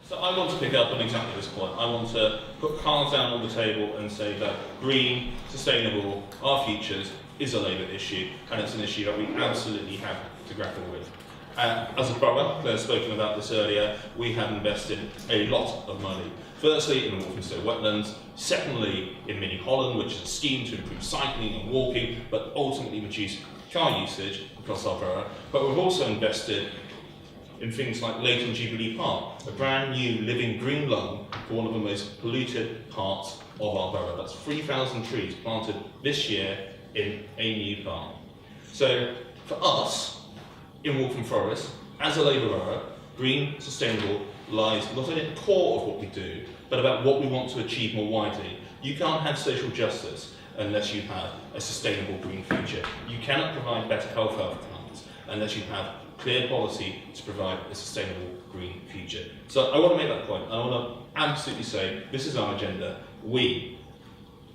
So I want to pick up on exactly this point. I want to put cards down on the table and say that green, sustainable, our futures is a Labour issue, and it's an issue that we absolutely have to grapple with. As a borough, Claire's spoken about this earlier, we have invested a lot of money. Firstly, in the Walthamstow wetlands. Secondly, in Mini Holland, which is a scheme to improve cycling and walking, but ultimately reduce car usage across our borough. But we've also invested in things like Leighton Jubilee Park, a brand new living green lung for one of the most polluted parts of our borough. That's 3,000 trees planted this year in a new park. So for us, in Waltham Forest, as a Labour borough, green, sustainable lies not only at the core of what we do, but about what we want to achieve more widely. You can't have social justice unless you have a sustainable green future. You cannot provide better health outcomes unless you have clear policy to provide a sustainable green future. So I want to make that point. I want to absolutely say this is our agenda. We,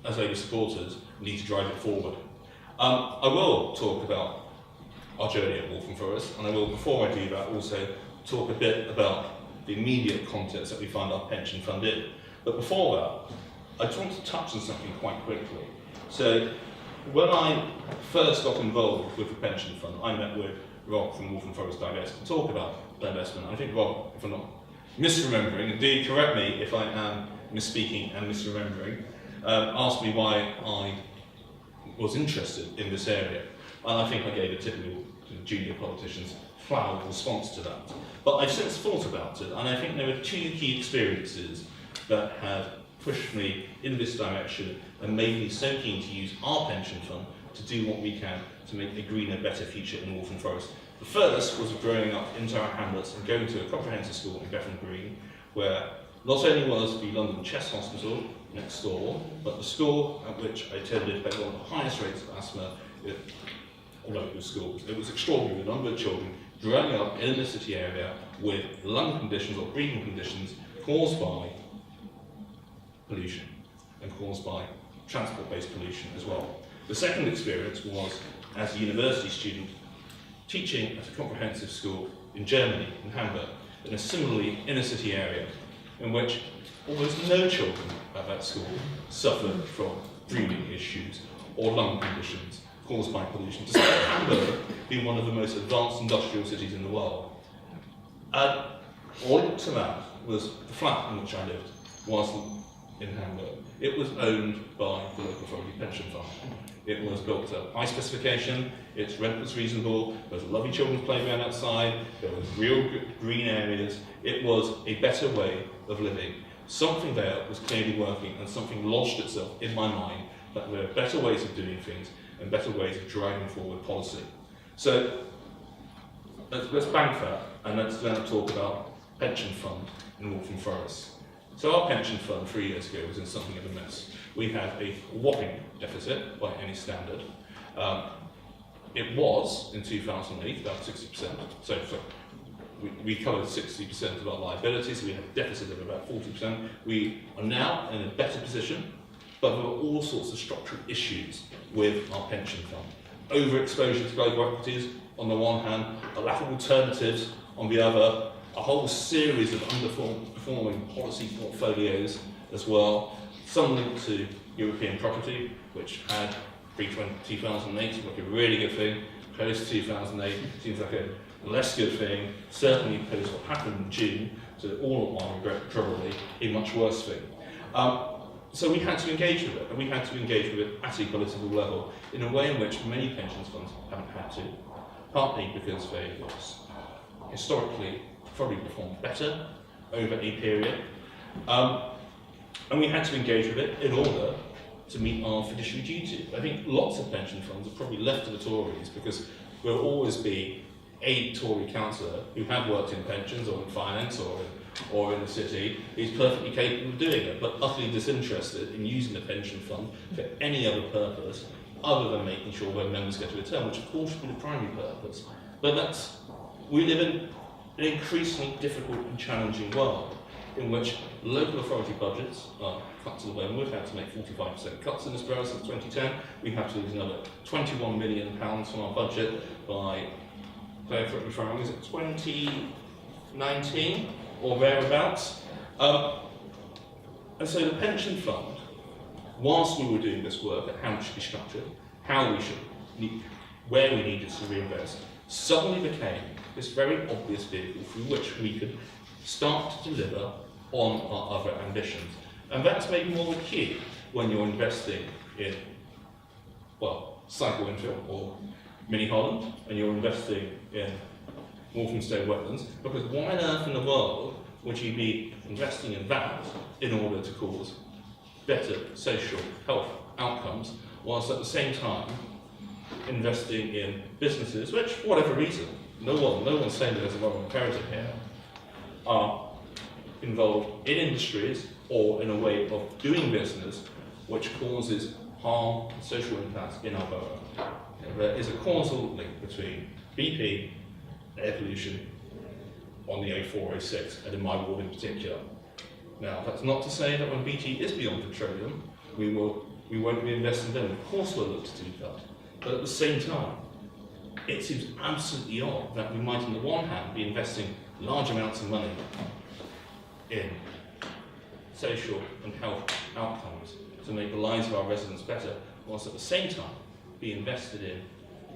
as Labour supporters, need to drive it forward. I will talk about our journey at Waltham Forest, and I will, before I do that, also talk a bit about the immediate context that we find our pension fund in. But before that, I just want to touch on something quite quickly. So when I first got involved with the pension fund, I met with Rob from Waltham Forest Divests to talk about divestment. I think Rob, if I'm not misremembering, and do correct me if I am misspeaking and misremembering, asked me why I was interested in this area. And I think I gave a typical junior politician's flowered response to that. But I've since thought about it, and I think there are two key experiences that have pushed me in this direction and made me so keen to use our pension fund to do what we can to make a greener, better future in Waltham Forest. The first was growing up into our hamlets and going to a comprehensive school in Bethnal Green, where not only was the London Chest Hospital next door, but the school at which I attended had one of the highest rates of asthma in all local schools. It was extraordinary, the number of children growing up in the city area with lung conditions or breathing conditions caused by pollution and caused by transport-based pollution as well. The second experience was as a university student teaching at a comprehensive school in Germany, in Hamburg, in a similarly inner-city area, in which almost no children at that school suffered from breathing issues or lung conditions caused by pollution, despite Hamburg being one of the most advanced industrial cities in the world. Linked to that was the flat in which I lived, wasn't in Hamburg. It was owned by the local authority pension fund. It was built to high specification, its rent was reasonable, there was a lovely children's playground outside, there was real green areas. It was a better way of living. Something there was clearly working, and something lodged itself in my mind that there are better ways of doing things and better ways of driving forward policy. So let's bank that, and let's then talk about pension fund in Waltham Forest. So our pension fund 3 years ago was in something of a mess. We had a whopping deficit by any standard. It was, in 2008, about 60%. So we covered 60% of our liabilities, so we had a deficit of about 40%. We are now in a better position, but there are all sorts of structural issues with our pension fund. Overexposure to global equities on the one hand, a lack of alternatives on the other, a whole series of underperforming policy portfolios as well, some linked to European property, which had pre-2008 seemed like a really good thing, post-2008 seems like a less good thing, certainly post what happened in June, to all of my regret, probably a much worse thing. So we had to engage with it, and we had to engage with it at a political level in a way in which many pensions funds haven't had to, partly because they historically probably performed better over a period, and we had to engage with it in order to meet our fiduciary duty. I think lots of pension funds are probably left to the Tories because there will always be a Tory councillor who have worked in pensions or in finance or in the city who's perfectly capable of doing it, but utterly disinterested in using the pension fund for any other purpose other than making sure their members get a return, which of course should be the primary purpose. But we live in an increasingly difficult and challenging world in which local authority budgets are cut to the bone. We've had to make 45% cuts in this borough since 2010. We have to lose another £21 million from our budget by, Claire, correct me if I'm wrong, is it 2019? or thereabouts. And so the pension fund, whilst we were doing this work at how it should be structured, how we should, where we needed to reinvest, suddenly became this very obvious vehicle through which we could start to deliver on our other ambitions. And that's maybe more acute when you're investing in, well, cycle infill or mini Holland, and you're investing in Walthamstow wetlands, because why on earth in the world would you be investing in that in order to cause better social health outcomes, whilst at the same time investing in businesses which, for whatever reason, no one's saying there's a moral imperative here, are involved in industries or in a way of doing business which causes harm and social impact in our borough. There is a causal link between BP, air pollution on the A406, and in my ward in particular. Now, that's not to say that when BT is beyond petroleum, we won't be investing in them. Of course we'll look to do that. But at the same time, it seems absolutely odd that we might, on the one hand, be investing large amounts of money in social and health outcomes to make the lives of our residents better, whilst at the same time be invested in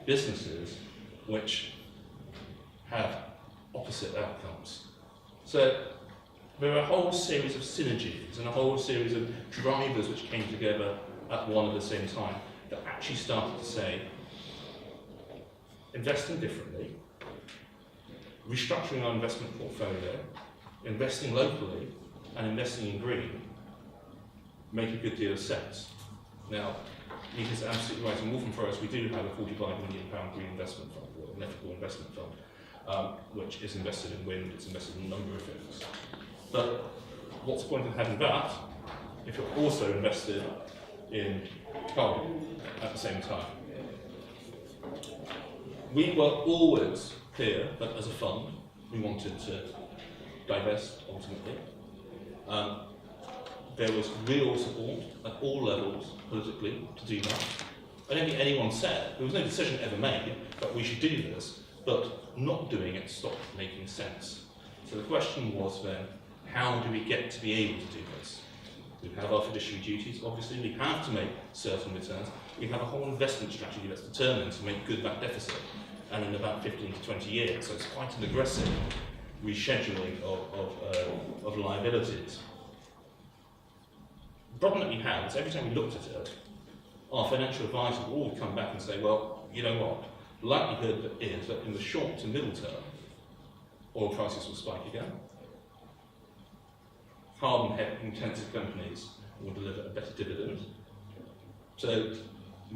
businesses which have opposite outcomes. So there are a whole series of synergies and a whole series of drivers which came together at one at the same time that actually started to say, investing differently, restructuring our investment portfolio, investing locally, and investing in green make a good deal of sense. Now, Nika's absolutely right. In Waltham Forest, we do have a £45 million green investment fund, or an ethical investment fund, which is invested in wind, it's invested in a number of things. But what's the point of having that if you're also invested in carbon at the same time? We were always clear that as a fund, we wanted to divest ultimately. There was real support at all levels politically to do that. I don't think anyone said, there was no decision ever made that we should do this, but not doing it stopped making sense. So the question was then, how do we get to be able to do this? We have our fiduciary duties, obviously, we have to make certain returns. We have a whole investment strategy that's determined to make good that deficit, and in about 15 to 20 years. So it's quite an aggressive rescheduling of liabilities. The problem that we have is every time we looked at it, our financial advisor will always come back and say, well, you know what, the likelihood is that in the short to middle term, oil prices will spike again. Carbon-intensive companies will deliver a better dividend. So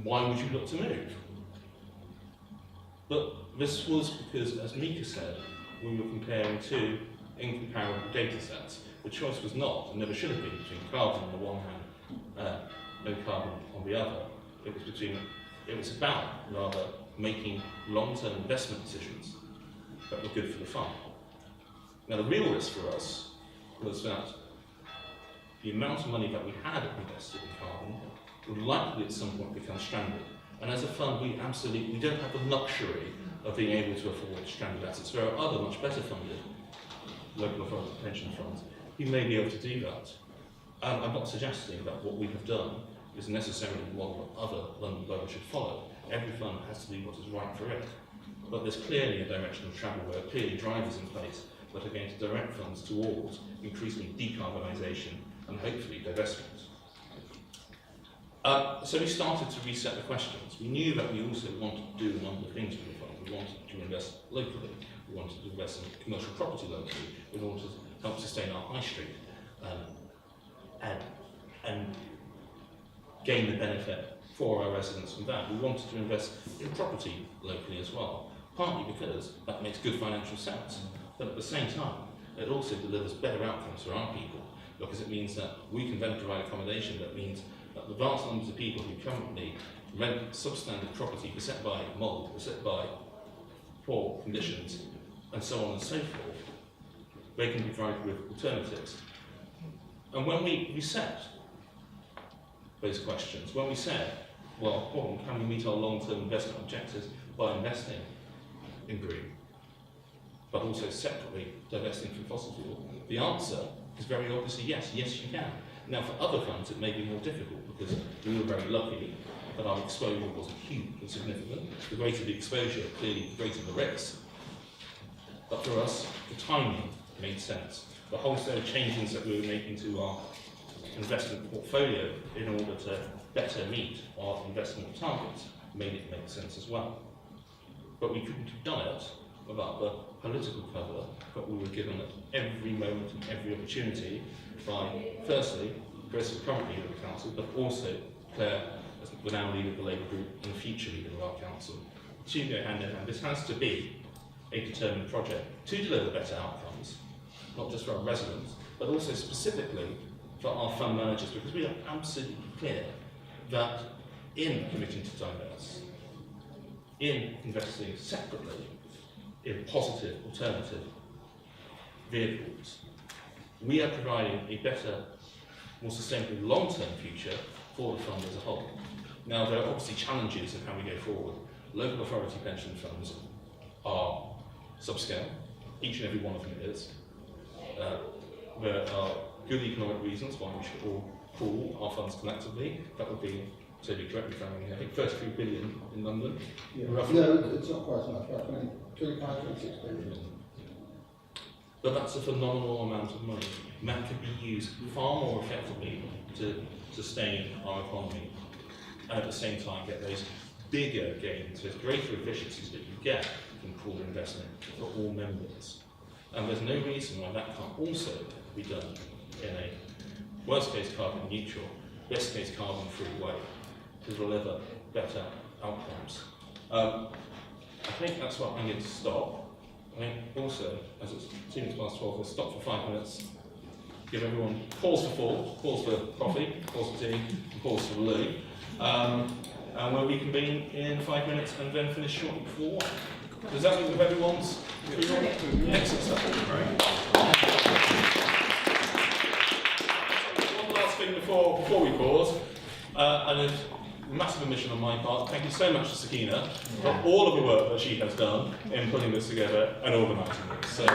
why would you look to move? But this was because, as Mika said, we were comparing two incomparable data sets. The choice was not, and never should have been, between carbon on the one hand, no carbon on the other. It was about, rather, making long-term investment decisions that were good for the fund. Now, the real risk for us was that the amount of money that we had invested in carbon would likely at some point become stranded. And as a fund, we don't have the luxury of being able to afford stranded assets. There are other much better funded local authority pension funds who may be able to do that. I'm not suggesting that what we have done is necessarily what other London boroughs should follow. Every fund has to do what is right for it. But there's clearly a direction of travel where clearly drivers in place that are going to direct funds towards increasing decarbonisation and hopefully divestment. So we started to reset the questions. We knew that we also wanted to do a number of things with the fund. We wanted to invest locally. We wanted to invest in commercial property locally in order to help sustain our high street and gain the benefit for our residents from that. We wanted to invest in property locally as well, partly because that makes good financial sense, but at the same time, it also delivers better outcomes for our people, because it means that we can then provide accommodation that means that the vast numbers of people who currently rent substandard property beset by mould, beset by poor conditions, and so on and so forth, they can be provided with alternatives. And when we reset those questions, when we said, well, can we meet our long-term investment objectives by investing in green? but also separately divesting from fossil fuel? The answer is very obviously yes, yes you can. Now for other funds it may be more difficult because we were very lucky that our exposure wasn't huge and significant. The greater the exposure, clearly the greater the risk. But for us, the timing made sense. The wholesale changes that we were making to our investment portfolio in order to better meet our investment targets made it make sense as well. But we couldn't have done it without the political cover that we were given at every moment and every opportunity by, firstly, Chris, the current leader of the council, but also Claire, as the now leader of the Labour group and the future leader of our council. The two go hand in hand. This has to be a determined project to deliver better outcomes, not just for our residents, but also specifically for our fund managers, because we are absolutely clear that in committing to divest, in investing separately in positive alternative vehicles, we are providing a better, more sustainable long-term future for the fund as a whole. Now, there are obviously challenges in how we go forward. Local authority pension funds are subscale, each and every one of them is. There are good economic reasons why we should all pool our funds collectively. That would be, totally correct me if I'm wrong, I think 33 billion in London. Yeah. Roughly. No, it's not quite enough, about 25, 26 billion. But that's a phenomenal amount of money. And that could be used far more effectively to sustain our economy and at the same time get those bigger gains, those greater efficiencies that you get from pooled investment for all members. And there's no reason why that can't also be done in a worst case carbon neutral, best case carbon free way to deliver better outcomes. I think that's what I'm going to stop. I think also, as it's 2 minutes past 12, we'll stop for 5 minutes, give everyone pause for thought, pause for coffee, pause for tea, and pause for the loo. And we'll reconvene in 5 minutes and then finish shortly before 1. Does that mean with everyone's excellent stuff? One last thing before we pause, and a massive omission on my part. Thank you so much to Sakina for all of the work that she has done in putting this together and organising this. So,